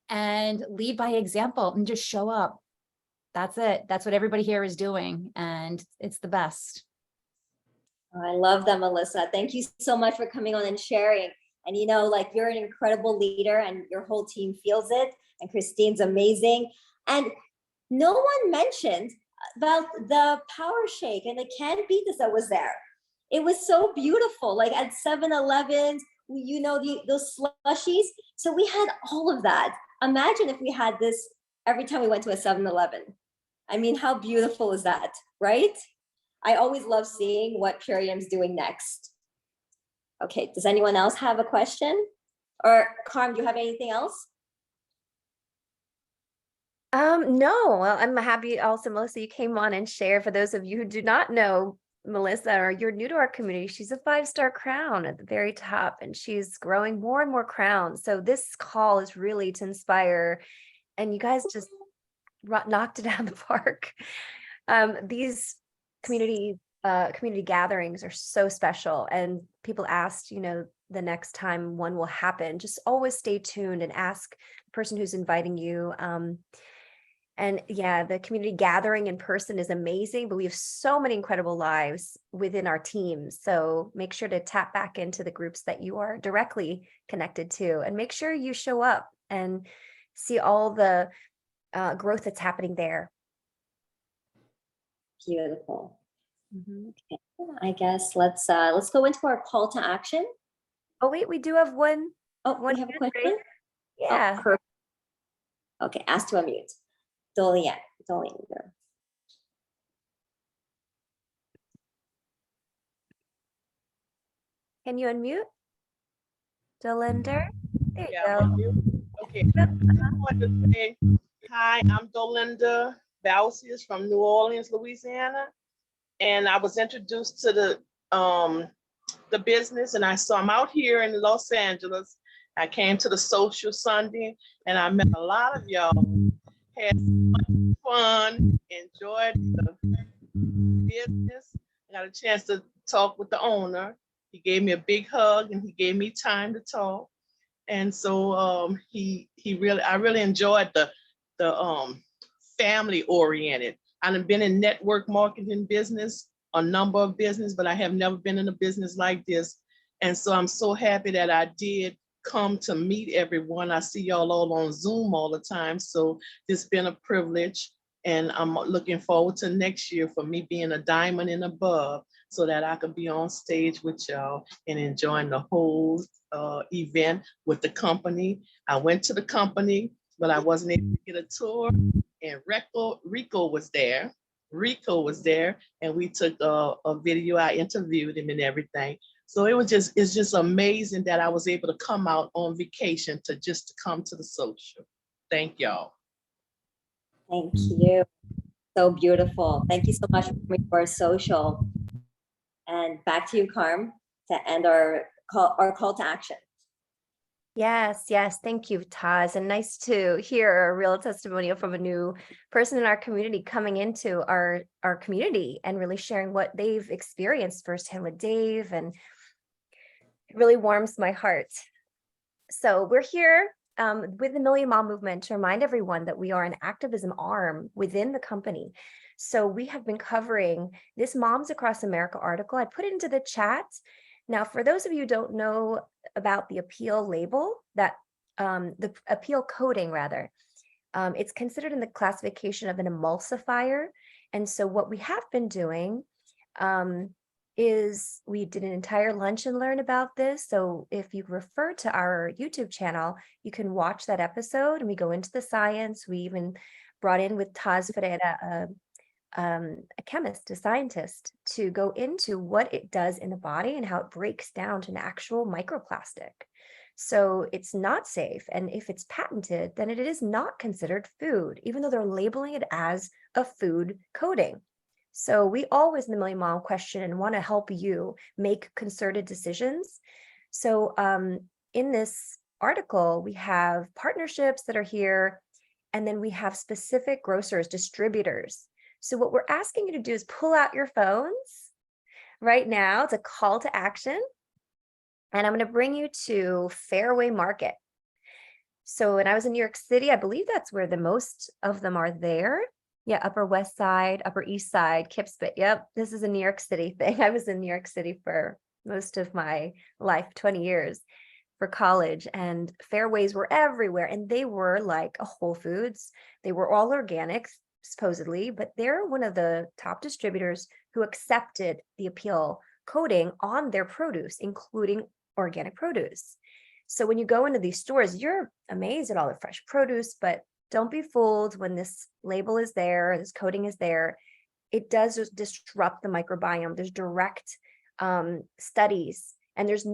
and lead by example and just show up. That's it. That's what everybody here is doing. And it's the best. I love that, Melissa. Thank you so much for coming on and sharing. And you're an incredible leader and your whole team feels it. And Christine's amazing. And no one mentioned about the power shake and the canned pizzas that was there. It was so beautiful, like at 7-Elevens, those slushies. So we had all of that. Imagine if we had this every time we went to a 7-Eleven. I mean, how beautiful is that, right? I always love seeing what Purium's doing next. Okay, does anyone else have a question? Or Carm, do you have anything else? No, well, I'm happy also, Melissa, you came on and shared. For those of you who do not know Melissa, or you're new to our community, she's a 5-star crown at the very top, and she's growing more and more crowns. So this call is really to inspire, and you guys just knocked it out of the park. These community gatherings are so special, and people asked, the next time one will happen. Just always stay tuned and ask the person who's inviting you. And yeah, the community gathering in person is amazing, but we have so many incredible lives within our teams. So make sure to tap back into the groups that you are directly connected to, and make sure you show up and see all the growth that's happening there. Beautiful. Mm-hmm. Okay. I guess let's go into our call to action. Oh wait, we do have one. We have a question. Raised. Yeah. Oh, perfect. Okay, ask to unmute. Dolian. Can you unmute? Dolinder? There you Yeah, go. okay. I just wanted to say, hi, I'm Dolinda Bausius from New Orleans, Louisiana. And I was introduced to the business, and I'm out here in Los Angeles. I came to the Social Sunday and I met a lot of y'all, had much fun, enjoyed the business. I got a chance to talk with the owner. He gave me a big hug and he gave me time to talk. And so I really enjoyed the family oriented. I've been in network marketing business, a number of business, but I have never been in a business like this. And so I'm so happy that I did come to meet everyone. I see y'all all on Zoom all the time. So it's been a privilege. And I'm looking forward to next year for me being a diamond and above so that I could be on stage with y'all and enjoying the whole event with the company. I went to the company, but I wasn't able to get a tour. And Rico was there. Rico was there, and we took a video. I interviewed him and everything. So it's just amazing that I was able to come out on vacation to come to the social. Thank y'all. Thank you. So beautiful. Thank you so much for our social. And back to you, Carm, to end our call to action. Yes, yes. Thank you, Taz. And nice to hear a real testimonial from a new person in our community coming into our community and really sharing what they've experienced firsthand with Dave. And it really warms my heart. So we're here with the Million Mom Movement to remind everyone that we are an activism arm within the company. So we have been covering this Moms Across America article. I put it into the chat. Now, for those of you who don't know about the appeal label, that the appeal coding rather, it's considered in the classification of an emulsifier. And so what we have been doing is we did an entire lunch and learn about this. So if you refer to our YouTube channel, you can watch that episode and we go into the science. We even brought in with Taz Ferreira, a chemist, a scientist, to go into what it does in the body and how it breaks down to an actual microplastic. So it's not safe. And if it's patented, then it is not considered food, even though they're labeling it as a food coating. So we always in the Million Mom question and want to help you make concerted decisions. So in this article, we have partnerships that are here, and then we have specific grocers, distributors. So what we're asking you to do is pull out your phones right now. It's a call to action. And I'm going to bring you to Fairway Market. So when I was in New York City, I believe that's where the most of them are there. Yeah, Upper West Side, Upper East Side, Kipspit. Yep, this is a New York City thing. I was in New York City for most of my life, 20 years for college, and Fairways were everywhere. And they were like a Whole Foods. They were all organic, supposedly, but they're one of the top distributors who accepted the appeal coding on their produce, including organic produce. So when you go into these stores, you're amazed at all the fresh produce, but don't be fooled when this label is there, this coating is there. It does just disrupt the microbiome. There's direct studies, and there's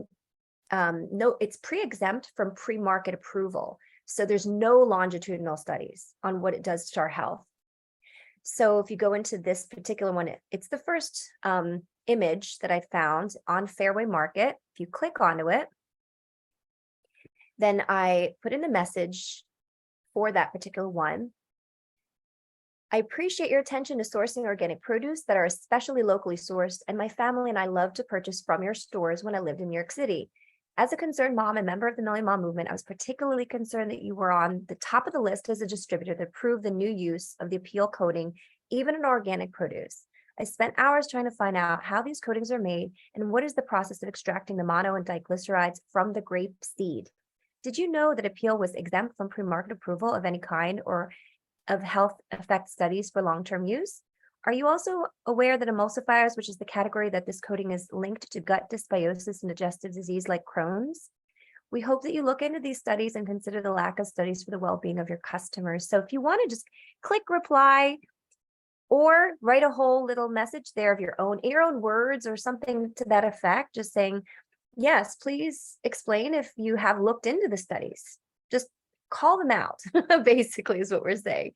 it's pre-exempt from pre-market approval. So there's no longitudinal studies on what it does to our health. So if you go into this particular one, it's the first image that I found on Fairway Market. If you click onto it, then I put in the message for that particular one. I appreciate your attention to sourcing organic produce that are especially locally sourced, and my family and I love to purchase from your stores when I lived in New York City. As a concerned mom and member of the Million Mom Movement, I was particularly concerned that you were on the top of the list as a distributor that approved the new use of the appeal coating, even in organic produce. I spent hours trying to find out how these coatings are made and what is the process of extracting the mono and diglycerides from the grape seed. Did you know that appeal was exempt from pre-market approval of any kind or of health effect studies for long-term use? Are you also aware that emulsifiers, which is the category that this coating is linked to gut dysbiosis and digestive disease like Crohn's? We hope that you look into these studies and consider the lack of studies for the well-being of your customers. So if you want to just click reply or write a whole little message there of your own, in your own words or something to that effect, just saying, yes, please explain if you have looked into the studies. Just call them out, basically is what we're saying.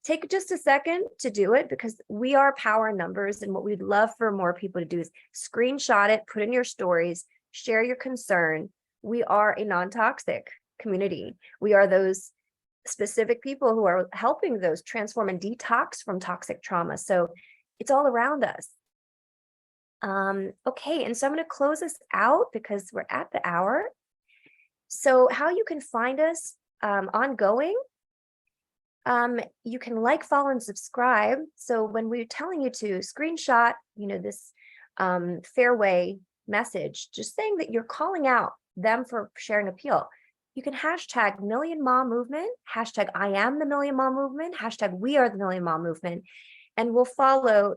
Take just a second to do it because we are power in numbers, and what we'd love for more people to do is screenshot it, put in your stories, share your concern. We are a non-toxic community. We are those specific people who are helping those transform and detox from toxic trauma. So it's all around us. Okay, and so I'm going to close this out because we're at the hour. So how you can find us ongoing, you can like, follow, and subscribe. So when we're telling you to screenshot, this Fairway message, just saying that you're calling out them for sharing appeal. You can hashtag Million Mom Movement, hashtag I am the Million Mom Movement, hashtag we are the Million Mom Movement, and we'll follow,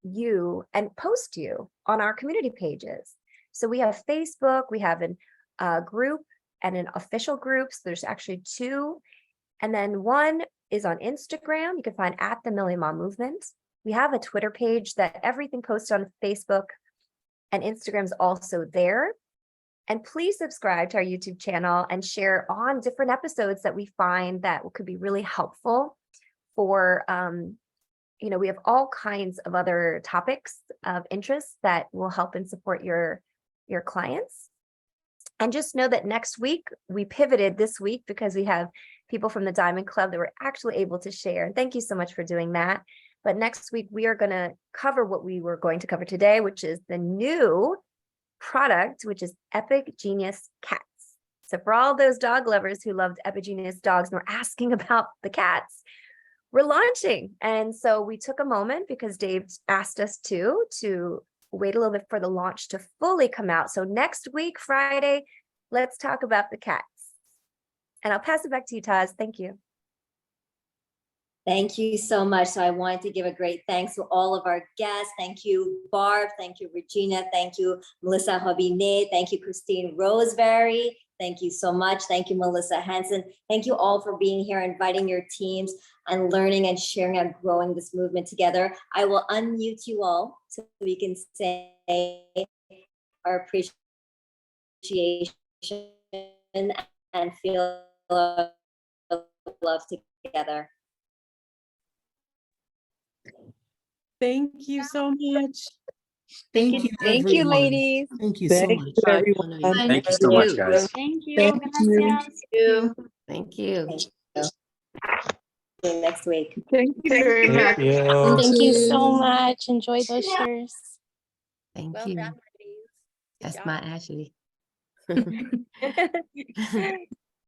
you and post you on our community pages. So we have Facebook, we have a group and an official group. So there's actually two. And then one is on Instagram. You can find at the Million Mom Movement. We have a Twitter page that everything posted on Facebook and Instagram's also there. And please subscribe to our YouTube channel and share on different episodes that we find that could be really helpful for, we have all kinds of other topics of interest that will help and support your clients. And just know that next week, we pivoted this week because we have people from the Diamond Club that were actually able to share. Thank you so much for doing that. But next week, we are going to cover what we were going to cover today, which is the new product, which is Epic Genius Cats. So for all those dog lovers who loved Epic Genius dogs and were asking about the cats, we're launching. And so we took a moment because Dave asked us to wait a little bit for the launch to fully come out. So next week, Friday, let's talk about the cats. And I'll pass it back to you, Taz. Thank you. Thank you so much. So I wanted to give a great thanks to all of our guests. Thank you, Barb. Thank you, Regina. Thank you, Melissa Hobinet. Thank you, Christine Roseberry. Thank you so much. Thank you, Melissa Hansen. Thank you all for being here, inviting your teams and learning and sharing and growing this movement together. I will unmute you all so we can say our appreciation and feel love together. Thank you so much. Thank you. Thank you, ladies. Thank you so Thank much. you, everyone. Thank you so much, guys. Thank you. Thank you. Gracias. Thank you. See you next week. Thank you very much. Thank you so much. Enjoy those shares. Thank Well you. done, ladies. Good That's job. my Ashley.